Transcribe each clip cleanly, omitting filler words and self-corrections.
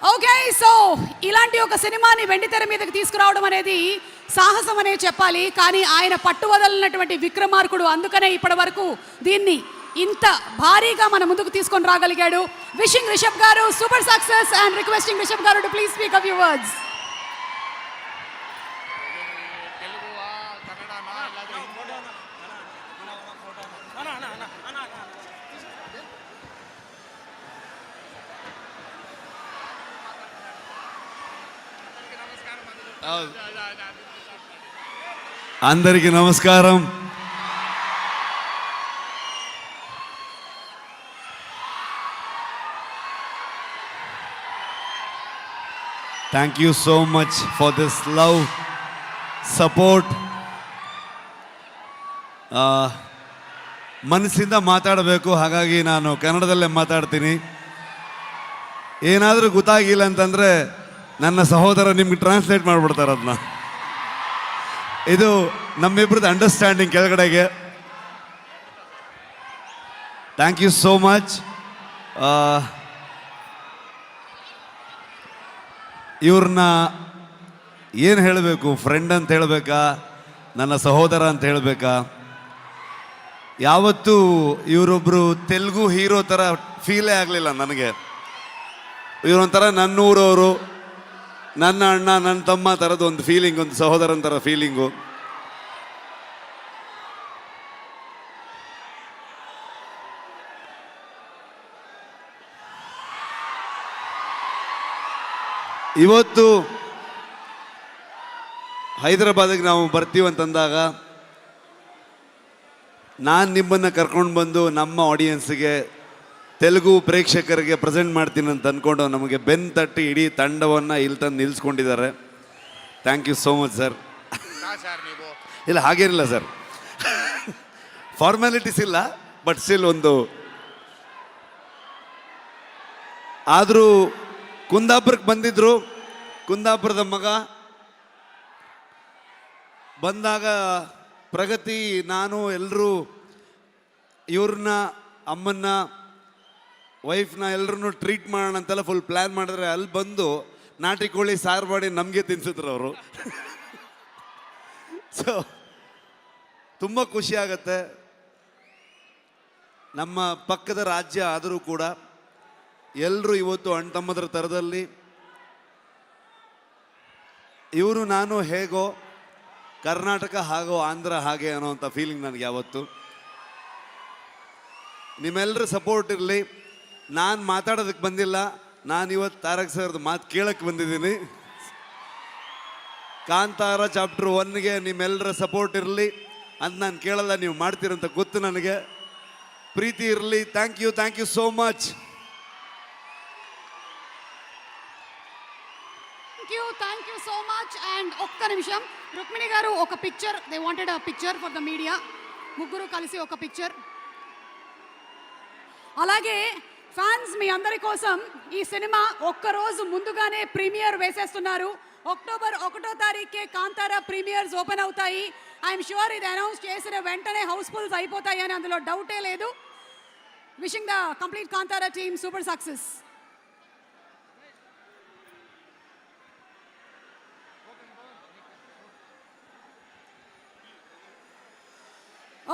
Okay, so ఇలాంటి ఒక సినిమాని వెండితెర మీదకి తీసుకురావడం అనేది సాహసం అనే చెప్పాలి. కానీ ఆయన పట్టువదలనటువంటి విక్రమార్కుడు, అందుకనే ఇప్పటి వరకు దీన్ని ఇంత భారీగా మన ముందుకు తీసుకొని రాగలిగాడు. Wishing Rishab garu super success and requesting Rishab garu to please speak a few words. అందరికీ నమస్కారం. Thank you so much for this love support. ಮನಸ್ಸಿಂದ ಮಾತಾಡಬೇಕು, ಹಾಗಾಗಿ ನಾನು ಕನ್ನಡದಲ್ಲೇ ಮಾತಾಡ್ತೀನಿ. ಏನಾದರೂ ಗೊತ್ತಾಗಿಲ್ಲ ಅಂತಂದರೆ ನನ್ನ ಸಹೋದರ ನಿಮ್ಗೆ ಟ್ರಾನ್ಸ್ಲೇಟ್ ಮಾಡಿಬಿಡ್ತಾರೆ ಅದನ್ನ. ಇದು ನಮ್ಮಿಬ್ಬರದ್ದು ಅಂಡರ್ಸ್ಟ್ಯಾಂಡಿಂಗ್ ಕೆಳಗಡೆಗೆ. Thank you so much. ಇವ್ರನ್ನ ಏನು ಹೇಳಬೇಕು, ಫ್ರೆಂಡ್ ಅಂತ ಹೇಳಬೇಕಾ, ನನ್ನ ಸಹೋದರ ಅಂತ ಹೇಳಬೇಕಾ? ಯಾವತ್ತೂ ಇವರೊಬ್ಬರು ತೆಲುಗು ಹೀರೋ ಥರ ಫೀಲೇ ಆಗಲಿಲ್ಲ ನನಗೆ. ಇವರೊಂಥರ ನನ್ನೂರವರು, ನನ್ನ ಅಣ್ಣ, ನನ್ನ ತಮ್ಮ ಥರದ್ದು ಒಂದು ಫೀಲಿಂಗ್, ಒಂದು ಸಹೋದರನ ಥರ ಫೀಲಿಂಗು. ಇವತ್ತು ಹೈದರಾಬಾದಿಗೆ ನಾವು ಬರ್ತೀವಂತಂದಾಗ ನಾನು ನಿಮ್ಮನ್ನು ಕರ್ಕೊಂಡು ಬಂದು ನಮ್ಮ ಆಡಿಯನ್ಸ್ಗೆ, ತೆಲುಗು ಪ್ರೇಕ್ಷಕರಿಗೆ ಪ್ರೆಸೆಂಟ್ ಮಾಡ್ತೀನಿ ಅಂತ ಅಂದ್ಕೊಂಡು ನಮಗೆ ಬೆನ್ನು ತಟ್ಟಿ ಇಡೀ ತಂಡವನ್ನು ಇಲ್ಲಿ ತಂದು ನಿಲ್ಲಿಸ್ಕೊಂಡಿದ್ದಾರೆ. Thank you so much sir. ಇಲ್ಲ ಹಾಗೇನಿಲ್ಲ ಸರ್, ಫಾರ್ಮ್ಯಾಲಿಟೀಸ್ ಇಲ್ಲ, ಬಟ್ ಸ್ಟಿಲ್ ಒಂದು. ಆದರೂ ಕುಂದಾಪುರಕ್ಕೆ ಬಂದಿದ್ರು, ಕುಂದಾಪುರದ ಮಗ ಬಂದಾಗ ಪ್ರಗತಿ, ನಾನು ಎಲ್ಲರೂ ಇವ್ರನ್ನ, ಅಮ್ಮನ್ನ, ವೈಫ್ನ ಎಲ್ಲರೂ ಟ್ರೀಟ್ ಮಾಡೋಣ ಅಂತೆಲ್ಲ ಫುಲ್ ಪ್ಲ್ಯಾನ್ ಮಾಡಿದ್ರೆ, ಅಲ್ಲಿ ಬಂದು ನಾಟಿ ಕೋಳಿ ಸಾರು ಮಾಡಿ ನಮಗೆ ತಿನ್ಸಿದ್ರು ಅವರು. ಸೊ ತುಂಬ ಖುಷಿ ಆಗತ್ತೆ. ನಮ್ಮ ಪಕ್ಕದ ರಾಜ್ಯ ಆದರೂ ಕೂಡ ಎಲ್ಲರೂ ಇವತ್ತು ಅಣ್ಣ ತಮ್ಮದ್ರ ಥರದಲ್ಲಿ, ಇವರು ನಾನು ಹೇಗೋ, ಕರ್ನಾಟಕ ಹಾಗೋ ಆಂಧ್ರ ಹಾಗೆ ಅನ್ನೋವಂಥ ಫೀಲಿಂಗ್ ನನಗೆ ಯಾವತ್ತು. ನಿಮ್ಮೆಲ್ಲರ ಸಪೋರ್ಟ್ ಇರಲಿ. ನಾನು ಮಾತಾಡೋದಕ್ಕೆ ಬಂದಿಲ್ಲ, ನಾನು ಇವತ್ತು ತಾರಕ್ ಸರ್ದು ಮಾತು ಕೇಳಕ್ಕೆ ಬಂದಿದ್ದೀನಿ. ಕಾಂತಾರ ಚಾಪ್ಟರ್ 1ಗೆ ನಿಮ್ಮೆಲ್ಲರ ಸಪೋರ್ಟ್ ಇರಲಿ ಅಂತ ನಾನು ಕೇಳಲ್ಲ, ನೀವು ಮಾಡ್ತೀರಂತ ಗೊತ್ತು ನನಗೆ. ಪ್ರೀತಿ ಇರಲಿ. Thank you so much. Thank you so much. And ఒక్క నిమిషం, రుక్మిణి గారు ఒక picture, they wanted a picture for the media. ముగ్గురు కలిసి ఒక పిక్చర్. అలాగే ఫ్యాన్స్ మీ అందరి కోసం ఈ సినిమా ఒక్కరోజు ముందుగానే ప్రీమియర్ వేసేస్తున్నారు. అక్టోబర్ 1వ తారీఖుకే కాంతారా ప్రీమియర్స్ ఓపెన్ అవుతాయి. ఐఎమ్ షూర్ ఇది అనౌన్స్ చేసిన వెంటనే హౌస్ఫుల్స్ అయిపోతాయి అని అందులో డౌటే లేదు. Wishing the complete Kantara team super success.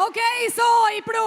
Okay, so ఇప్పుడు